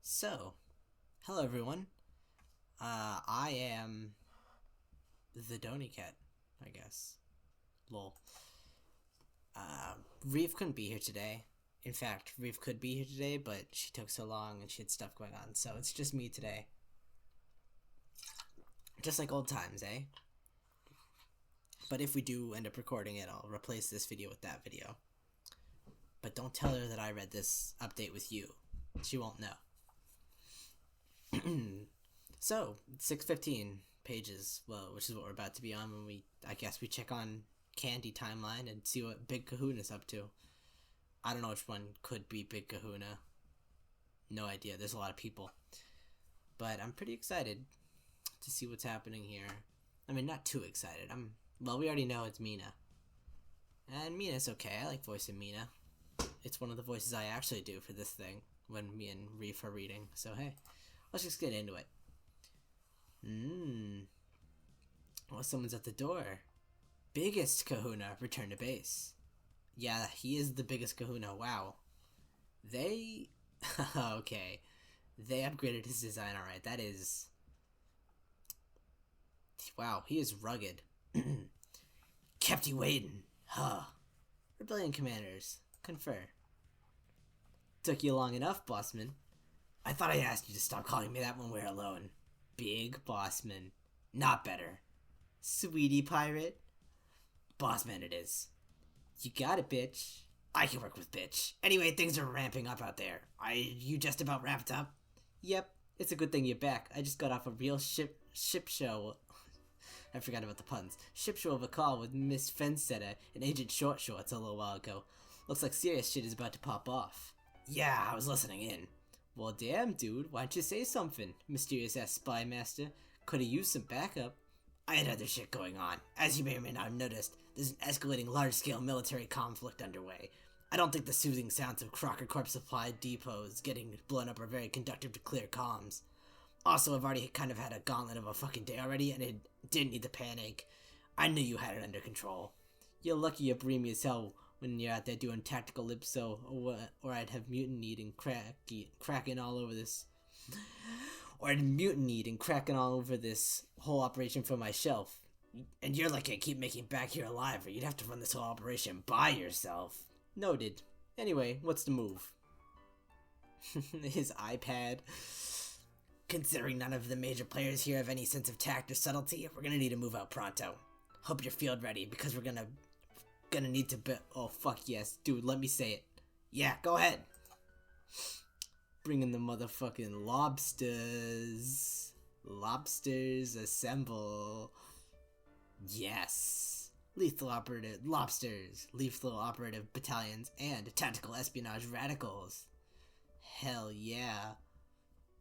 So, hello everyone. I am the DoneyJ, I guess. Lol. Reeve couldn't be here today. In fact, Reeve could be here today, but she took so long and she had stuff going on, so it's just me today. Just like old times, eh? But if we do end up recording it, I'll replace this video with that video. But don't tell her that I read this update with you. She won't know. So, 615 pages, well, which is what we're about to be on when I guess we check on Candy Timeline and see what Big Kahuna's up to. I don't know which one could be Big Kahuna. No idea, there's a lot of people. But I'm pretty excited to see what's happening here. I mean, not too excited. Well, we already know it's Mina. And Mina's okay, I like voicing Mina. It's one of the voices I actually do for this thing when me and Reef are reading, so hey. Let's just get into it. Well, someone's at the door. Biggest Kahuna returned to base. Yeah, he is the biggest Kahuna. Wow. They... okay. They upgraded his design, alright. That is... Wow, he is rugged. Kept you waiting. Huh. Rebellion commanders. Confer. Took you long enough, bossman. I thought I asked you to stop calling me that when we're alone. Big Bossman. Not better. Sweetie pirate. Bossman it is. You got it, bitch. I can work with bitch. Anyway, things are ramping up out there. You just about wrapped up? Yep. It's a good thing you're back. I just got off a real ship show. I forgot about the puns. Ship show of a call with Miss Fensetter and Agent Short Shorts a little while ago. Looks like serious shit is about to pop off. Yeah, I was listening in. Well, damn, dude, why'd you say something? Mysterious-ass spy master. Could've used some backup. I had other shit going on. As you may or may not have noticed, there's an escalating large-scale military conflict underway. I don't think the soothing sounds of Crocker Corp supply depots getting blown up are very conducive to clear comms. Also, I've already kind of had a gauntlet of a fucking day already, and it didn't need to panic. I knew you had it under control. You're lucky you're breamy as hell when you're out there doing tactical lipso, or I'd have mutinied and cracking all over this. Or I'd mutinied and cracking all over this whole operation for my shelf. And you're lucky I keep making it back here alive, or you'd have to run this whole operation by yourself. Noted. Anyway, what's the move? His iPad. Considering none of the major players here have any sense of tact or subtlety, we're gonna need to move out pronto. Hope you're field ready, because we're gonna need to oh fuck yes, dude, let me say it. Yeah, go ahead. Bring in the motherfucking lobsters. Lobsters assemble. Yes. Lethal operative lobsters, lethal operative battalions, and tactical espionage radicals. Hell yeah.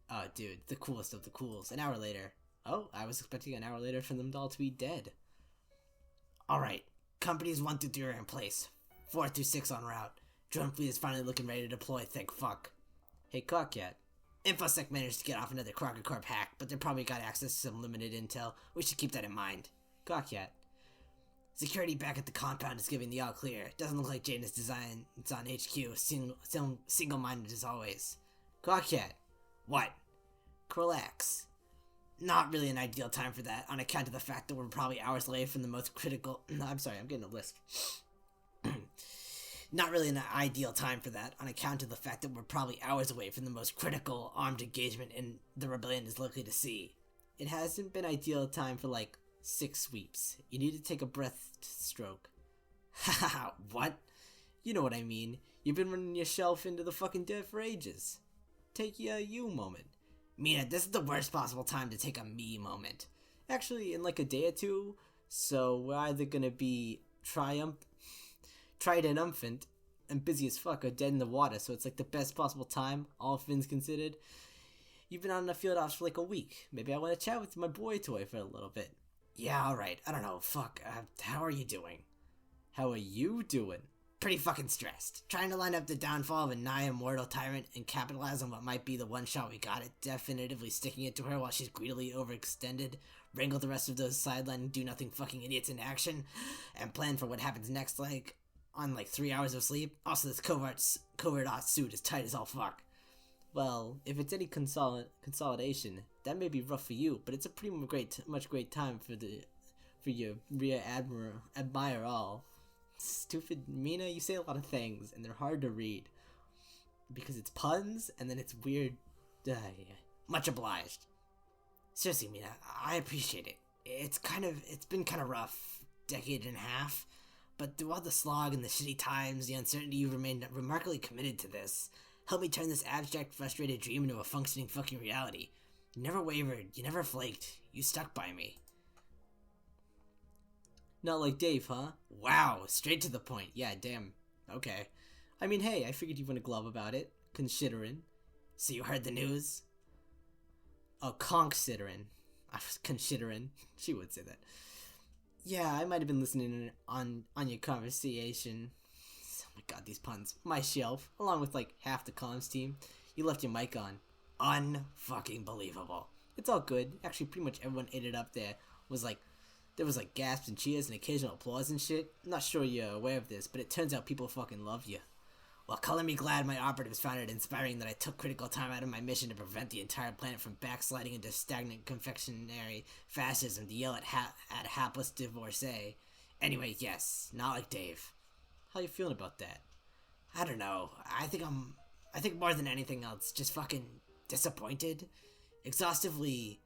Oh dude, the coolest of the cools. An hour later. Oh, I was expecting an hour later for them all to be dead. Alright. Companies 1 through 3 are in place. 4 through 6 en route. Drone fleet is finally looking ready to deploy, thank fuck. Hey, Cockcat. InfoSec managed to get off another Crocker Corp hack, but they probably got access to some limited intel. We should keep that in mind. Cockcat. Security back at the compound is giving the all clear. Doesn't look like Jaden's design. It's on HQ. Single-minded as always. Cockcat. What? Relax. Not really an ideal time for that, on account of the fact that we're probably hours away from the most critical... No, I'm sorry, I'm getting a lisp. Not really an ideal time for that, on account of the fact that we're probably hours away from the most critical armed engagement the Rebellion is likely to see. It hasn't been ideal time for, like, 6 sweeps. You need to take a breath stroke. Haha, what? You know what I mean. You've been running your shelf into the fucking dirt for ages. Take a you moment. Mina, this is the worst possible time to take a me moment. Actually, in like a day or two, so we're either gonna be triumphant and busy as fuck, or dead in the water, so it's like the best possible time, all things considered. You've been on the field ops for like a week. Maybe I want to chat with my boy toy for a little bit. Yeah, alright, I don't know, fuck, how are you doing? How are you doing? Pretty fucking stressed. Trying to line up the downfall of a nigh immortal tyrant and capitalize on what might be the one shot we got at definitively sticking it to her while she's greedily overextended, wrangle the rest of those sideline do-nothing fucking idiots in action, and plan for what happens next, on 3 hours of sleep. Also, this covert ops suit is tight as all fuck. Well, if it's any consolidation, that may be rough for you, but it's a pretty great time for your rear admiral. Stupid Mina, you say a lot of things, and they're hard to read because it's puns and then it's weird. Yeah. Much obliged. Seriously, Mina, I appreciate it. It's been kind of rough, decade and a half, but through all the slog and the shitty times, the uncertainty, you've remained remarkably committed to this. Help me turn this abstract, frustrated dream into a functioning fucking reality. You never wavered, you never flaked, you stuck by me. Not like Dave, huh? Wow, straight to the point. Yeah, damn. Okay. I mean, hey, I figured you'd want to glove about it, considering. So you heard the news? Oh, considering. I was considering. She would say that. Yeah, I might have been listening on your conversation. Oh my god, these puns. My shelf, along with like half the comms team. You left your mic on. Unfucking believable. It's all good. Actually, pretty much everyone ate it up there. There was like gasps and cheers and occasional applause and shit. I'm not sure you're aware of this, but it turns out people fucking love you. Well, color me glad my operatives found it inspiring that I took critical time out of my mission to prevent the entire planet from backsliding into stagnant confectionery fascism to yell at hapless divorcee. Anyway, yes, not like Dave. How you feeling about that? I don't know. I think more than anything else, just fucking disappointed. Exhaustingly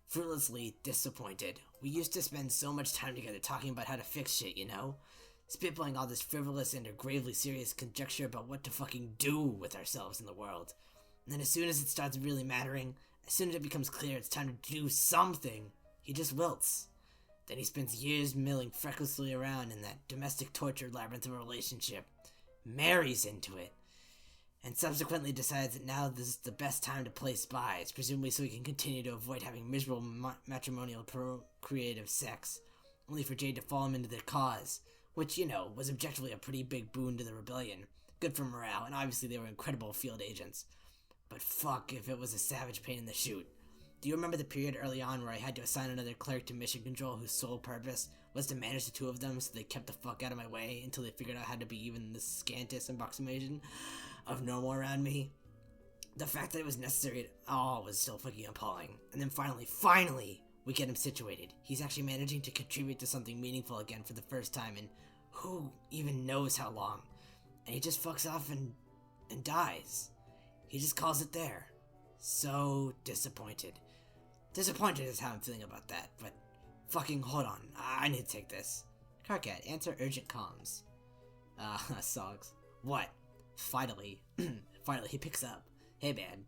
fruitlessly disappointed. We used to spend so much time together talking about how to fix shit, you know? Spitballing all this frivolous and gravely serious conjecture about what to fucking do with ourselves in the world. And then as soon as it starts really mattering, as soon as it becomes clear it's time to do something, he just wilts. Then he spends years milling frecklessly around in that domestic torture labyrinth of a relationship, marries into it, and subsequently decides that now this is the best time to play spies, presumably so he can continue to avoid having miserable matrimonial procreative sex, only for Jade to fall him into their cause, which, you know, was objectively a pretty big boon to the rebellion. Good for morale, and obviously they were incredible field agents. But fuck if it was a savage pain in the chute. Do you remember the period early on where I had to assign another cleric to mission control whose sole purpose was to manage the two of them so they kept the fuck out of my way until they figured out how to be even the scantest approximation of normal around me? The fact that it was necessary at all was still fucking appalling. And then finally, we get him situated. He's actually managing to contribute to something meaningful again for the first time in who even knows how long. And he just fucks off and dies. He just calls it there. So disappointed. Disappointed is how I'm feeling about that, but fucking hold on. I need to take this. Carcat, answer urgent comms. Soggs. What? Finally, he picks up. Hey man,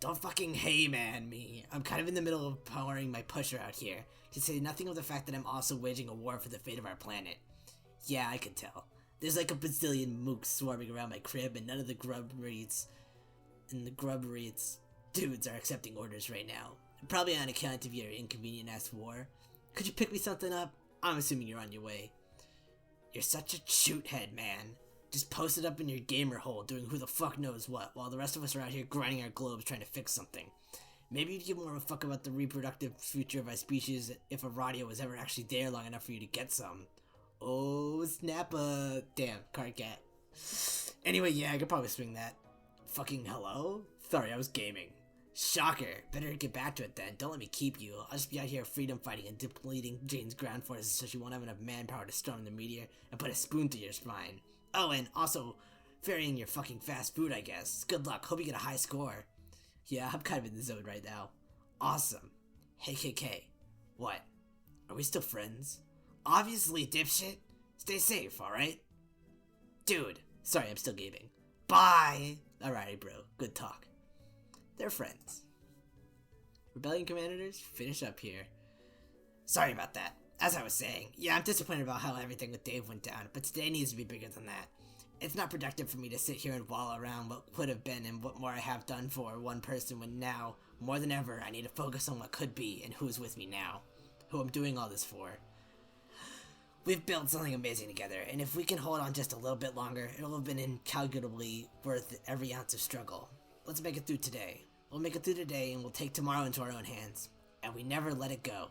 don't fucking hey man me. I'm kind of in the middle of powering my pusher out here, to say nothing of the fact that I'm also waging a war for the fate of our planet. Yeah, I can tell. There's like a bazillion mooks swarming around my crib and none of the grub reeds dudes are accepting orders right now. Probably on account of your inconvenient ass war. Could you pick me something up? I'm assuming you're on your way. You're such a shoot-head, man. Just post it up in your gamer hole doing who the fuck knows what, while the rest of us are out here grinding our globes trying to fix something. Maybe you'd give more of a fuck about the reproductive future of our species if a radio was ever actually there long enough for you to get some. Oh, snappa. Damn, card cat. Anyway, yeah, I could probably swing that. Fucking hello? Sorry, I was gaming. Shocker. Better get back to it then. Don't let me keep you. I'll just be out here freedom fighting and depleting Jane's ground forces so she won't have enough manpower to storm the meteor and put a spoon through your spine. Oh, and also ferrying your fucking fast food, I guess. Good luck. Hope you get a high score. Yeah, I'm kind of in the zone right now. Awesome. Hey, KK. What? Are we still friends? Obviously, dipshit. Stay safe, alright? Dude. Sorry, I'm still gaming. Bye! Alright, bro. Good talk. They're friends. Rebellion Commanders, finish up here. Sorry about that. As I was saying, yeah, I'm disappointed about how everything with Dave went down, but today needs to be bigger than that. It's not productive for me to sit here and wallow around what could have been and what more I have done for one person when now, more than ever, I need to focus on what could be and who's with me now. Who I'm doing all this for. We've built something amazing together, and if we can hold on just a little bit longer, it'll have been incalculably worth every ounce of struggle. Let's make it through today. We'll make it through today, and we'll take tomorrow into our own hands. And we never let it go.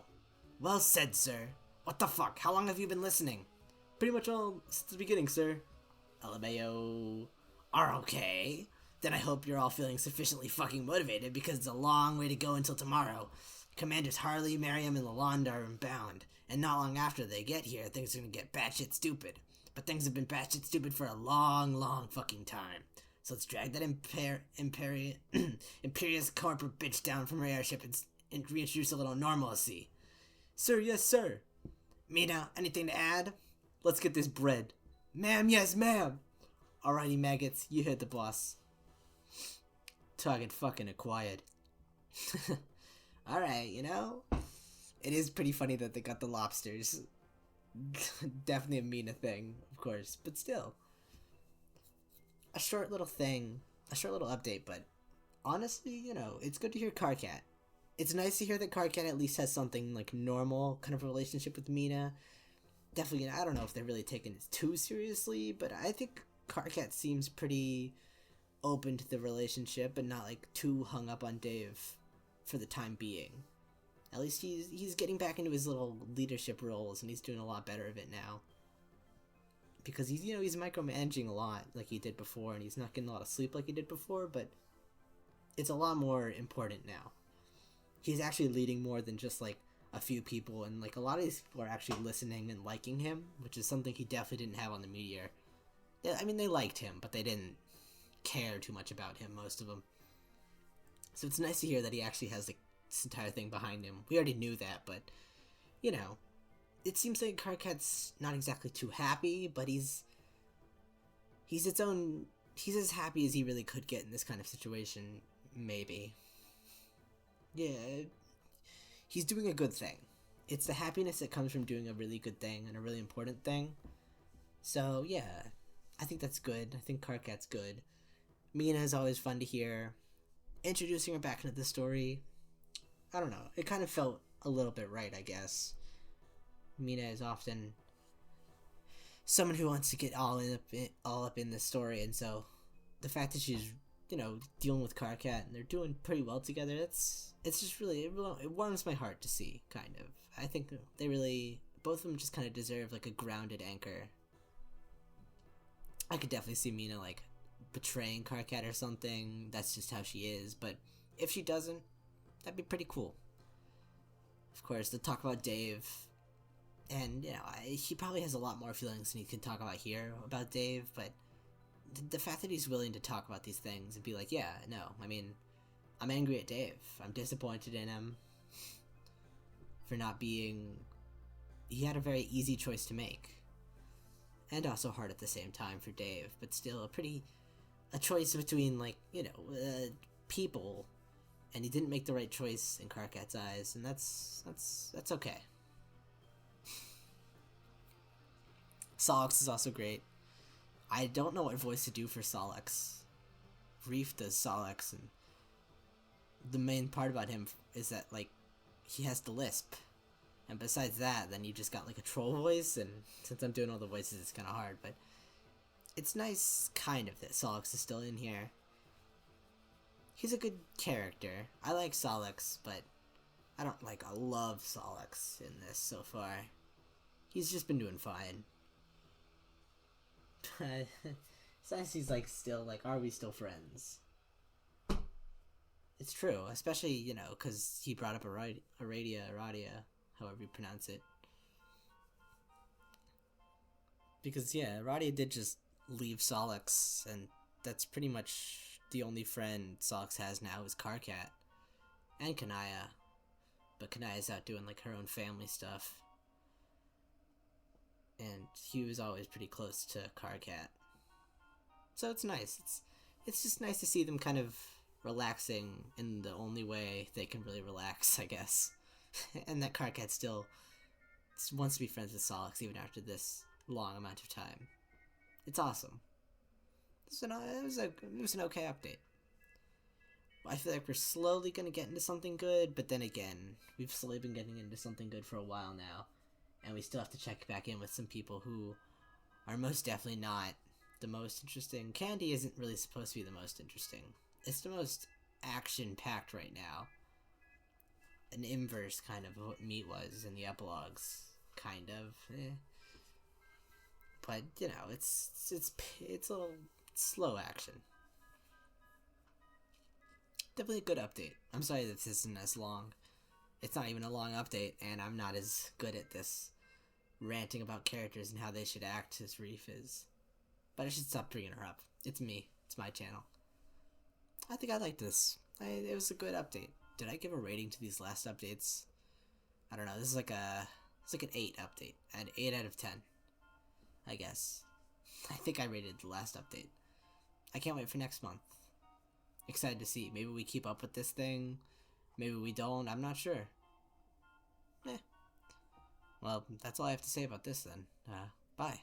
Well said, sir. What the fuck? How long have you been listening? Pretty much all since the beginning, sir. LMAO. Are okay. Then I hope you're all feeling sufficiently fucking motivated because it's a long way to go until tomorrow. Commanders Harley, Merriam, and Lalonde are inbound, and not long after they get here, things are gonna get batshit stupid. But things have been batshit stupid for a long, long fucking time. So let's drag that Imperious corporate bitch down from her airship and reintroduce a little normalcy. Sir, yes, sir. Mina, anything to add? Let's get this bread. Ma'am, yes, ma'am. Alrighty, maggots, you heard the boss. Target fucking acquired. Alright, you know? It is pretty funny that they got the lobsters. Definitely a Mina thing, of course, but still. A short little thing, a short little update, but honestly, you know, it's good to hear Karkat. It's nice to hear that Karkat at least has something like normal kind of relationship with Mina. Definitely, I don't know if they're really taking it too seriously, but I think Karkat seems pretty open to the relationship and not like too hung up on Dave for the time being. At least he's getting back into his little leadership roles and he's doing a lot better of it now. Because he's micromanaging a lot like he did before, and he's not getting a lot of sleep like he did before, but it's a lot more important now. He's actually leading more than just like a few people, and like a lot of these people are actually listening and liking him, which is something he definitely didn't have on the Meteor. Yeah, I mean, they liked him, but they didn't care too much about him, most of them. So it's nice to hear that he actually has like this entire thing behind him. We already knew that, but you know, it seems like Karkat's not exactly too happy, but he's as happy as he really could get in this kind of situation, maybe. Yeah, he's doing a good thing. It's the happiness that comes from doing a really good thing and a really important thing. So yeah, I think that's good. I think Karkat's good. Mina is always fun to hear. Introducing her back into the story, I don't know, it kind of felt a little bit right, I guess. Mina is often someone who wants to get all up in the story, and so the fact that she's, you know, dealing with Karkat and they're doing pretty well together, it's just really, it warms my heart to see, kind of. I think they really, both of them just kind of deserve like a grounded anchor. I could definitely see Mina like betraying Karkat or something. That's just how she is, but if she doesn't, that'd be pretty cool. Of course, to talk about Dave, and you know, he probably has a lot more feelings than he can talk about here about Dave, but the fact that he's willing to talk about these things and be like, yeah, no, I mean, I'm angry at Dave. I'm disappointed in him for not being... He had a very easy choice to make. And also hard at the same time for Dave, but still a choice between, like, you know, people, and he didn't make the right choice in Karkat's eyes, and that's okay. Solix is also great. I don't know what voice to do for Solix. Reef does Solix, and the main part about him is that, like, he has the lisp. And besides that, then you just got, like, a troll voice, and since I'm doing all the voices, it's kind of hard, but it's nice, kind of, that Solix is still in here. He's a good character. I like Solix, but I don't, like, love Solix in this so far. He's just been doing fine. It's nice he's, like, still, like, are we still friends? It's true, especially, you know, because he brought up Aradia, however you pronounce it. Because, yeah, Aradia did just leave Solix, and that's pretty much the only friend Solix has now is Karkat. And Kanaya. But Kanaya's out doing, like, her own family stuff. And he was always pretty close to Karkat. So it's nice. It's just nice to see them kind of relaxing in the only way they can really relax, I guess. And that Karkat still wants to be friends with Solix even after this long amount of time. It's awesome. It was an okay update. I feel like we're slowly going to get into something good, but then again, we've slowly been getting into something good for a while now, and we still have to check back in with some people who are most definitely not the most interesting. Candy isn't really supposed to be the most interesting. It's the most action-packed right now. An inverse kind of what Meat was in the epilogues. Kind of. but you know, it's a little slow action. Definitely a good update. I'm sorry that this isn't as long. It's not even a long update, and I'm not as good at this ranting about characters and how they should act as Reef is. But I should stop bringing her up. It's me. It's my channel. I think I liked this. It was a good update. Did I give a rating to these last updates? I don't know. This is like it's like an 8 update. An 8 out of 10. I guess. I think I rated the last update. I can't wait for next month. Excited to see. Maybe we keep up with this thing. Maybe we don't. I'm not sure. Well, that's all I have to say about this then. Bye.